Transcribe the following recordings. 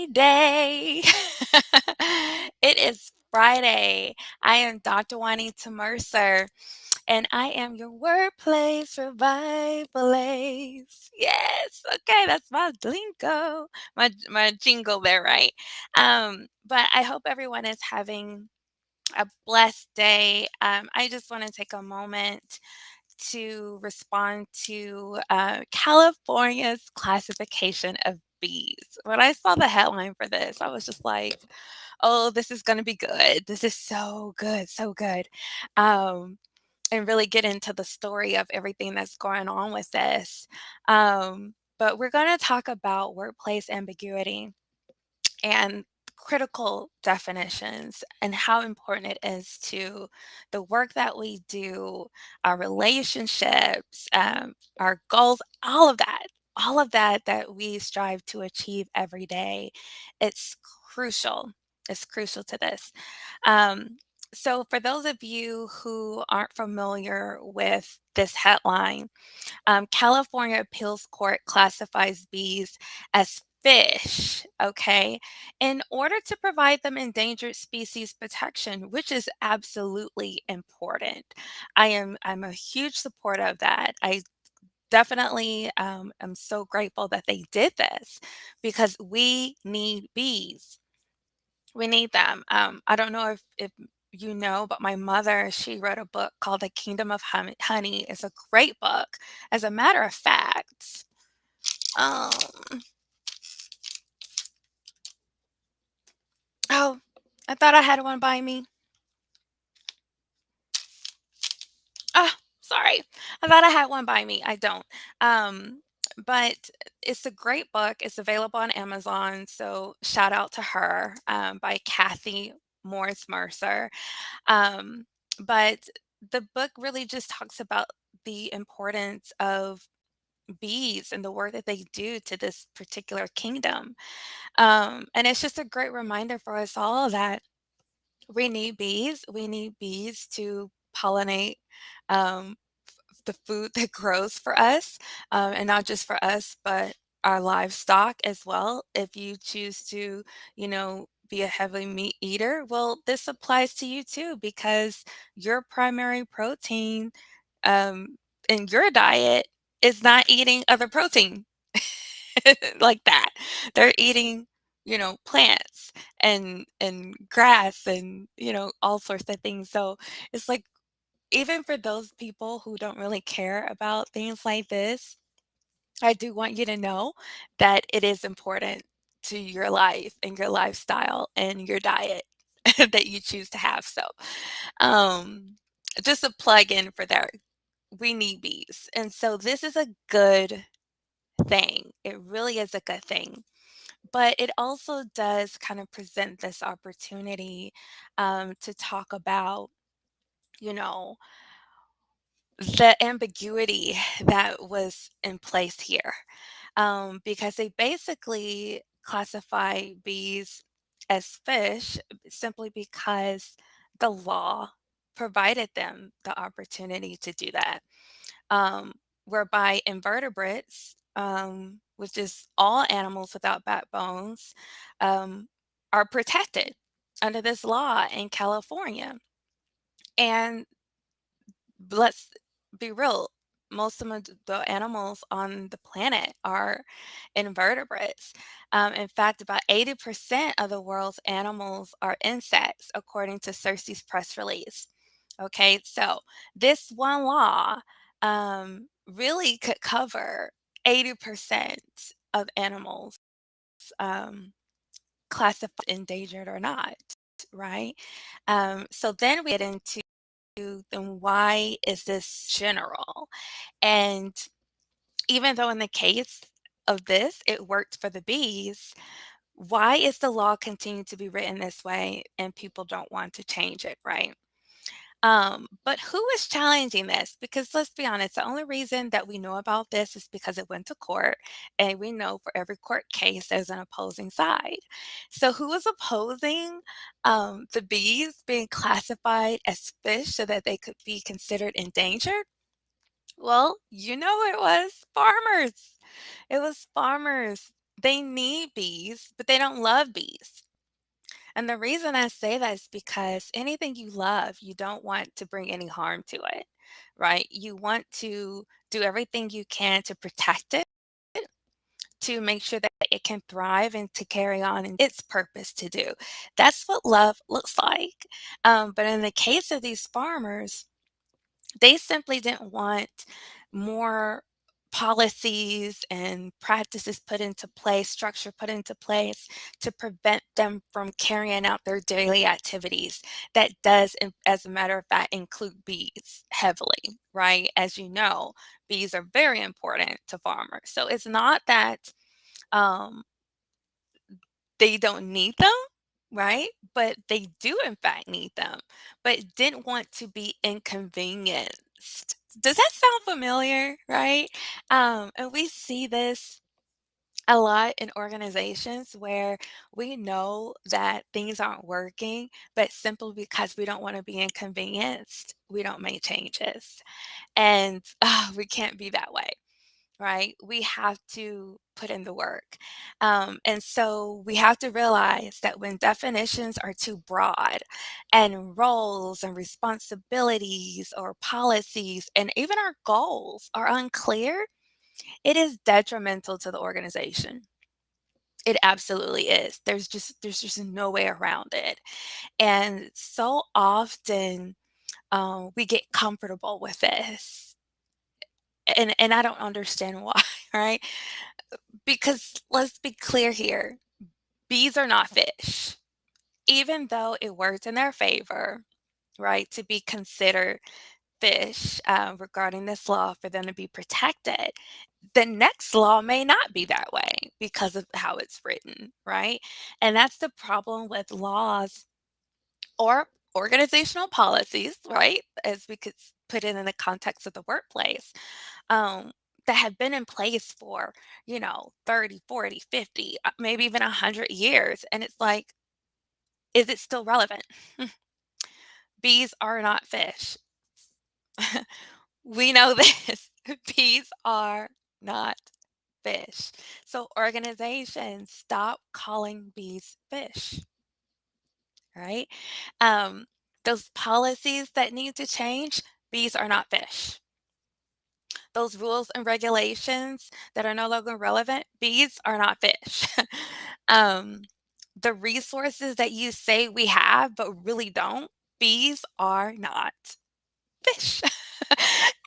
Day. It is Friday. I am Dr. Wanita Mercer, and I am your workplace revivalist. Yes, okay, that's my lingo, my jingle there, right? But I hope everyone is having a blessed day. I just want to take a moment to respond to California's classification of bees. When I saw the headline for this, I was just like, oh, this is going to be good. This is so good, so good. Um, and really get into the story of everything that's going on with this. But we're going to talk about workplace ambiguity and critical definitions and how important it is to the work that we do, our relationships, our goals, all of that that we strive to achieve every day. It's crucial. It's crucial to this. Um, so, for those of you who aren't familiar with this headline, California Appeals Court classifies bees as fish, okay, in order to provide them endangered species protection, which is absolutely important. I'm a huge supporter of that. I definitely am so grateful that they did this because we need bees. We need them. I don't know if you know, but my mother, she wrote a book called The Kingdom of Honey. It's a great book. As a matter of fact, um, oh, I thought I had one by me. Ah, sorry. I thought I had one by me. I don't. Um, but it's a great book. It's available on Amazon. So shout out to her by Kathy Morris Mercer. Um, but the book really just talks about the importance of bees and the work that they do to this particular kingdom. And it's just a great reminder for us all that we need bees. We need bees to pollinate um, the food that grows for us, and not just for us, but our livestock as well. If you choose to, be a heavy meat eater, well, this applies to you too because your primary protein um, in your diet is not eating other protein like that. They're eating, plants and grass and, all sorts of things. So it's like even for those people who don't really care about things like this, I do want you to know that it is important to your life and your lifestyle and your diet that you choose to have. So, um, just a plug in for that. We need bees. And so this is a good thing. It really is a good thing. But it also does kind of present this opportunity to talk about, you know, the ambiguity that was in place here, because they basically classify bees as fish simply because the law provided them the opportunity to do that, um, whereby invertebrates, which is all animals without backbones, are protected under this law in California. And let's be real, most of the animals on the planet are invertebrates. In fact, about 80% of the world's animals are insects, according to Xerces press release. Okay, so this one law really could cover 80% of animals, um, classified endangered or not, right? So then we get into then why is this general? And even though in the case of this, it worked for the bees, why is the law continuing to be written this way and people don't want to change it, right? But who is challenging this? Because let's be honest, the only reason that we know about this is because it went to court, and we know for every court case there's an opposing side. So who is opposing the bees being classified as fish so that they could be considered endangered? Well, it was farmers. It was farmers. They need bees, but they don't love bees. And the reason I say that is because anything you love, you don't want to bring any harm to it, right? You want to do everything you can to protect it, to make sure that it can thrive and to carry on in its purpose to do. That's what love looks like. But in the case of these farmers, they simply didn't want more policies and practices put into place, structure put into place to prevent them from carrying out their daily activities. That does, as a matter of fact, include bees heavily, right? As you know, bees are very important to farmers. So it's not that um, they don't need them, right? But they do in fact need them, but didn't want to be inconvenienced. Does that sound familiar, right? And we see this a lot in organizations where we know that things aren't working, but simply because we don't want to be inconvenienced, we don't make changes. And we can't be that way, right? We have to put in the work. And so we have to realize that when definitions are too broad and roles and responsibilities or policies and even our goals are unclear, it is detrimental to the organization. It absolutely is. There's just no way around it. And so often we get comfortable with this. And I don't understand why, right? Because let's be clear here, bees are not fish. Even though it works in their favor, right, to be considered fish regarding this law for them to be protected, the next law may not be that way because of how it's written, right? And that's the problem with laws or organizational policies, right? As we could put it in the context of the workplace, that have been in place for, 30, 40, 50, maybe even 100 years. And it's like, is it still relevant? Bees are not fish. We know this. Bees are not fish. So organizations stop calling bees fish, right? Um, those policies that need to change, bees are not fish. Those rules and regulations that are no longer relevant, bees are not fish. um, the resources that you say we have but really don't, bees are not fish.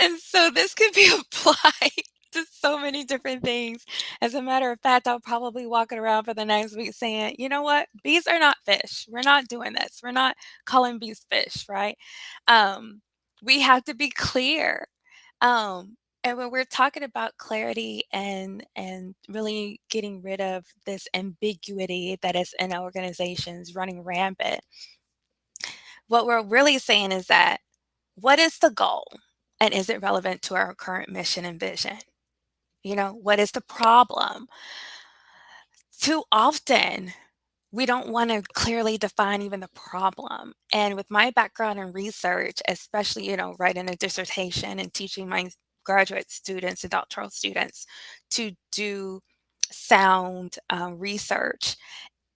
And so this could be applied to so many different things. As a matter of fact, I'll probably walk it around for the next week saying, you know what? Bees are not fish. We're not doing this. We're not calling bees fish, right? Um, we have to be clear. And when we're talking about clarity and really getting rid of this ambiguity that is in organizations running rampant, what we're really saying is that what is the goal? And is it relevant to our current mission and vision? What is the problem? Too often, we don't want to clearly define even the problem. And with my background in research, especially, writing a dissertation and teaching my graduate students and doctoral students to do sound research,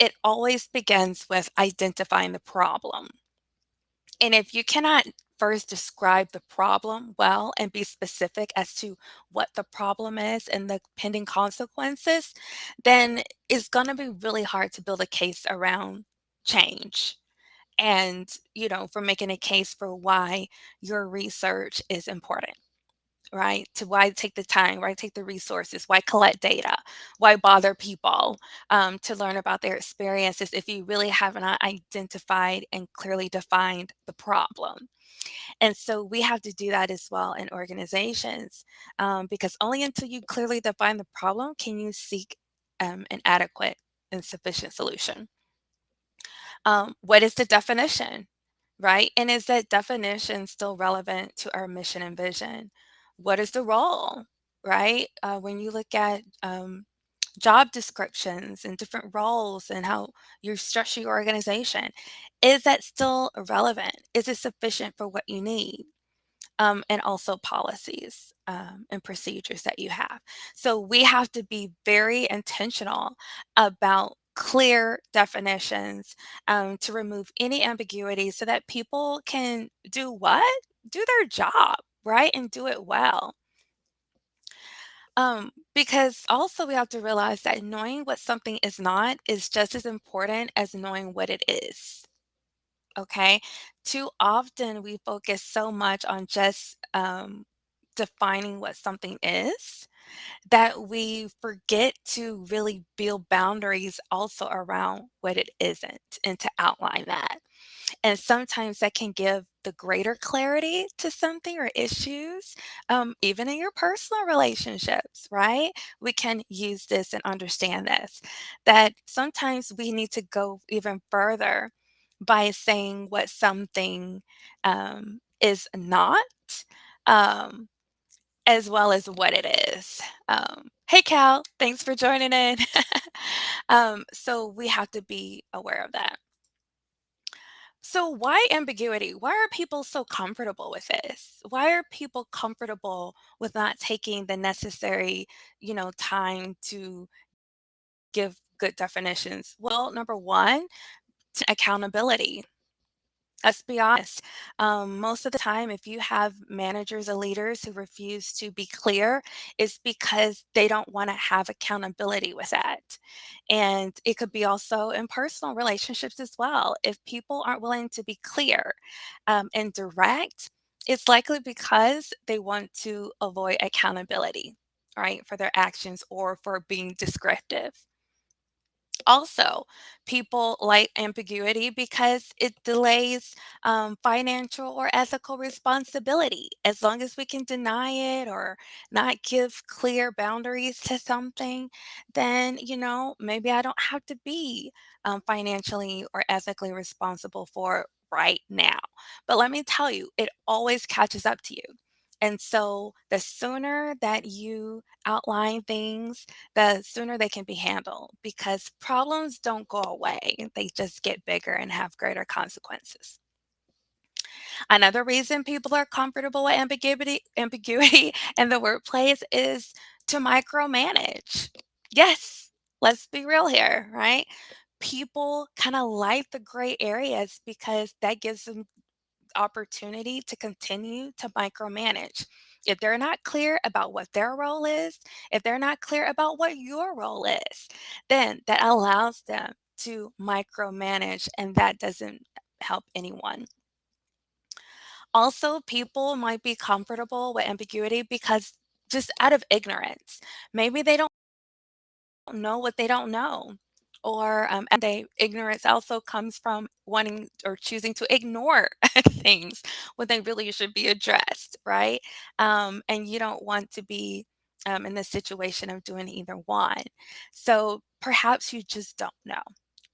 it always begins with identifying the problem. And if you cannot first describe the problem well and be specific as to what the problem is and the pending consequences, then it's going to be really hard to build a case around change and, for making a case for why your research is important. Right? To why take the time, why take the resources, why collect data, why bother people to learn about their experiences if you really have not identified and clearly defined the problem. And so we have to do that as well in organizations because only until you clearly define the problem can you seek an adequate and sufficient solution. What is the definition, right? And is that definition still relevant to our mission and vision? What is the role, right? When you look at job descriptions and different roles and how you structure your organization, is that still relevant? Is it sufficient for what you need? And also policies. and procedures that you have. So we have to be very intentional about clear definitions to remove any ambiguity so that people can do what? Do their job, right? And do it well. Because also we have to realize that knowing what something is not is just as important as knowing what it is. Okay. Too often we focus so much on just defining what something is that we forget to really build boundaries also around what it isn't and to outline that. And sometimes that can give the greater clarity to something or issues, even in your personal relationships, right? We can use this and understand this. That sometimes we need to go even further by saying what something is not, um, as well as what it is. Hey, Cal, thanks for joining in. So we have to be aware of that. So why ambiguity? Why are people so comfortable with this? Why are people comfortable with not taking the necessary, time to give good definitions? Well, number one, accountability. Let's be honest. Most of the time, if you have managers or leaders who refuse to be clear, it's because they don't want to have accountability with that. And it could be also in personal relationships as well. If people aren't willing to be clear and direct, it's likely because they want to avoid accountability, right, for their actions or for being descriptive. Also, people like ambiguity because it delays financial or ethical responsibility. As long as we can deny it or not give clear boundaries to something, then, maybe I don't have to be financially or ethically responsible for it right now. But let me tell you, it always catches up to you. And so the sooner that you outline things, the sooner they can be handled because problems don't go away. They just get bigger and have greater consequences. Another reason people are comfortable with ambiguity in the workplace is to micromanage. Yes, let's be real here, right? People kind of like the gray areas because that gives them opportunity to continue to micromanage. If they're not clear about what their role is, if they're not clear about what your role is, then that allows them to micromanage, and that doesn't help anyone. Also, people might be comfortable with ambiguity because just out of ignorance. Maybe they don't know what they don't know. Or and they ignorance also comes from wanting or choosing to ignore things when they really should be addressed, right? And you don't want to be in the situation of doing either one. So perhaps you just don't know,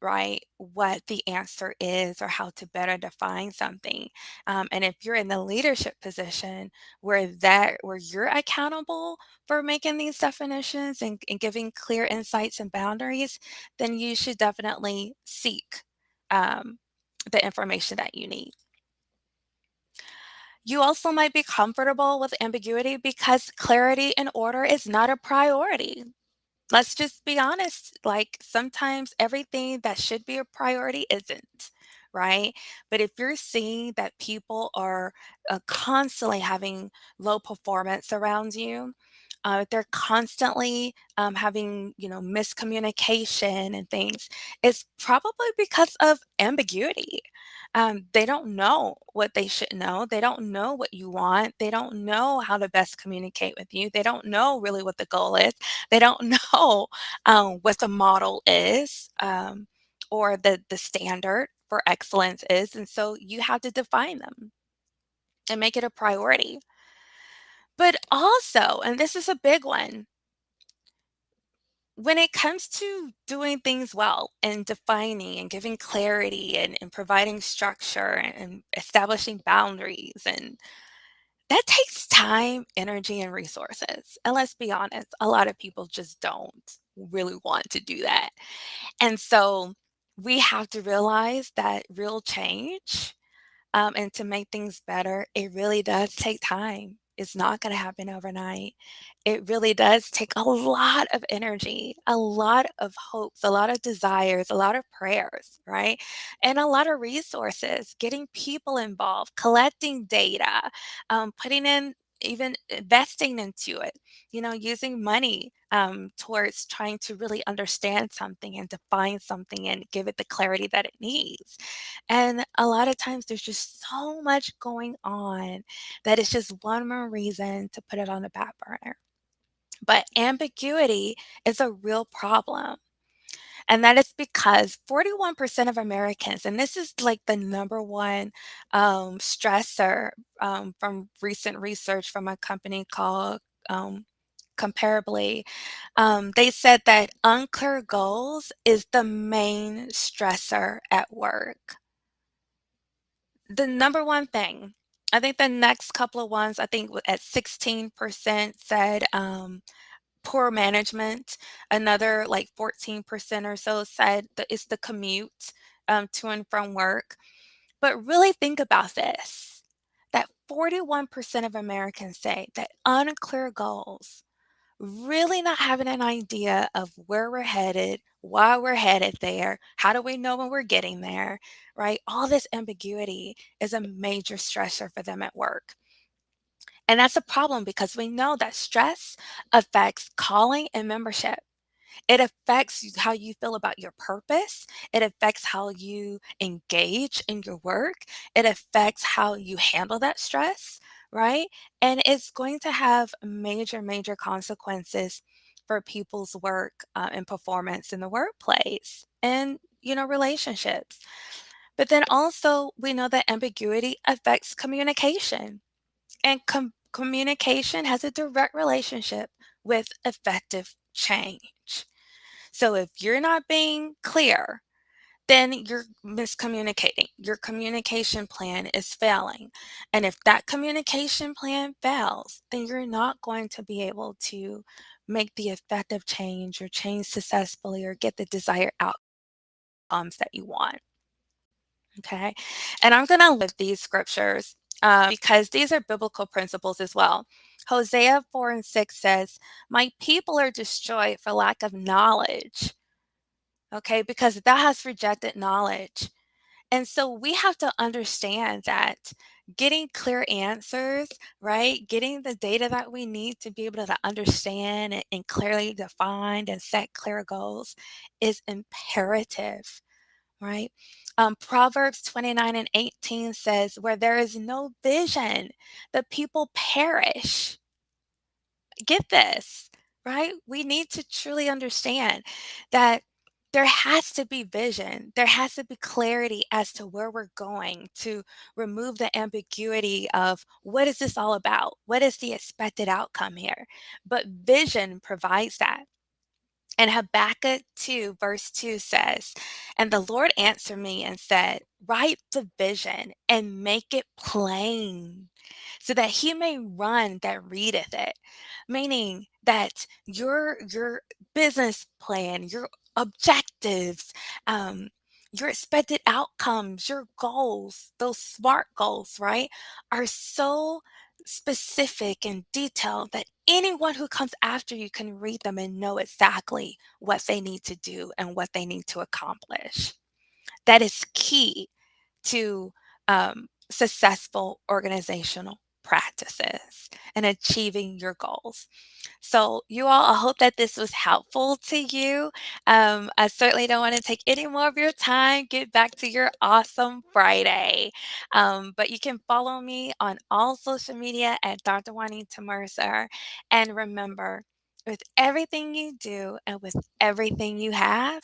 right, what the answer is or how to better define something. And if you're in the leadership position where you're accountable for making these definitions and giving clear insights and boundaries, then you should definitely seek um, the information that you need. You also might be comfortable with ambiguity because clarity and order is not a priority. Let's just be honest, like sometimes everything that should be a priority isn't, right? But if you're seeing that people are constantly having low performance around you, they're constantly having, miscommunication and things, it's probably because of ambiguity. They don't know what they should know. They don't know what you want. They don't know how to best communicate with you. They don't know really what the goal is. They don't know what the model is or the standard for excellence is. And so you have to define them and make it a priority. But also, and this is a big one, when it comes to doing things well and defining and giving clarity and providing structure and establishing boundaries and that takes time, energy, and resources. And let's be honest, a lot of people just don't really want to do that. And so we have to realize that real change and to make things better, it really does take time. is not going to happen overnight. It really does take a lot of energy, a lot of hopes, a lot of desires, a lot of prayers, right? And a lot of resources, getting people involved, collecting data, putting in, even investing into it, using money towards trying to really understand something and define something and give it the clarity that it needs. And a lot of times there's just so much going on that it's just one more reason to put it on the back burner. But ambiguity is a real problem. And that is because 41% of Americans, and this is like the number one stressor from recent research from a company called Comparably, they said that unclear goals is the main stressor at work. The number one thing. I think the next couple of ones, I think at 16% said poor management. Another like 14% or so said that it's the commute to and from work. But really think about this, that 41% of Americans say that unclear goals, really not having an idea of where we're headed, why we're headed there, how do we know when we're getting there, right? All this ambiguity is a major stressor for them at work. And that's a problem because we know that stress affects calling and membership. It affects how you feel about your purpose. It affects how you engage in your work. It affects how you handle that stress, right? And it's going to have major, major consequences for people's work and performance in the workplace and, relationships. But then also, we know that ambiguity affects communication, and communication has a direct relationship with effective change. So if you're not being clear, then you're miscommunicating. Your communication plan is failing. And if that communication plan fails, then you're not going to be able to make the effective change or change successfully or get the desired outcomes that you want. Okay. And I'm going to live these scriptures because these are biblical principles as well. Hosea 4:6 says, "My people are destroyed for lack of knowledge." Okay, because thou hast rejected knowledge. And so we have to understand that getting clear answers, right? Getting the data that we need to be able to understand and clearly define and set clear goals is imperative, right? Proverbs 29:18 says, "Where there is no vision, the people perish." Get this, right? We need to truly understand that there has to be vision. There has to be clarity as to where we're going to remove the ambiguity of what is this all about? What is the expected outcome here? But vision provides that. And Habakkuk 2, verse 2 says, "And the Lord answered me and said, Write the vision and make it plain, so that he may run that readeth it." Meaning that your business plan, your objectives, your expected outcomes, your goals, those SMART goals, right, are so specific and detailed that anyone who comes after you can read them and know exactly what they need to do and what they need to accomplish. That is key to successful organizational practices and achieving your goals. So, you all, I hope that this was helpful to you. I certainly don't want to take any more of your time. Get back to your awesome Friday. But you can follow me on all social media at Dr. Wanita Mercer. And remember, with everything you do and with everything you have,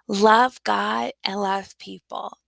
love God and love people.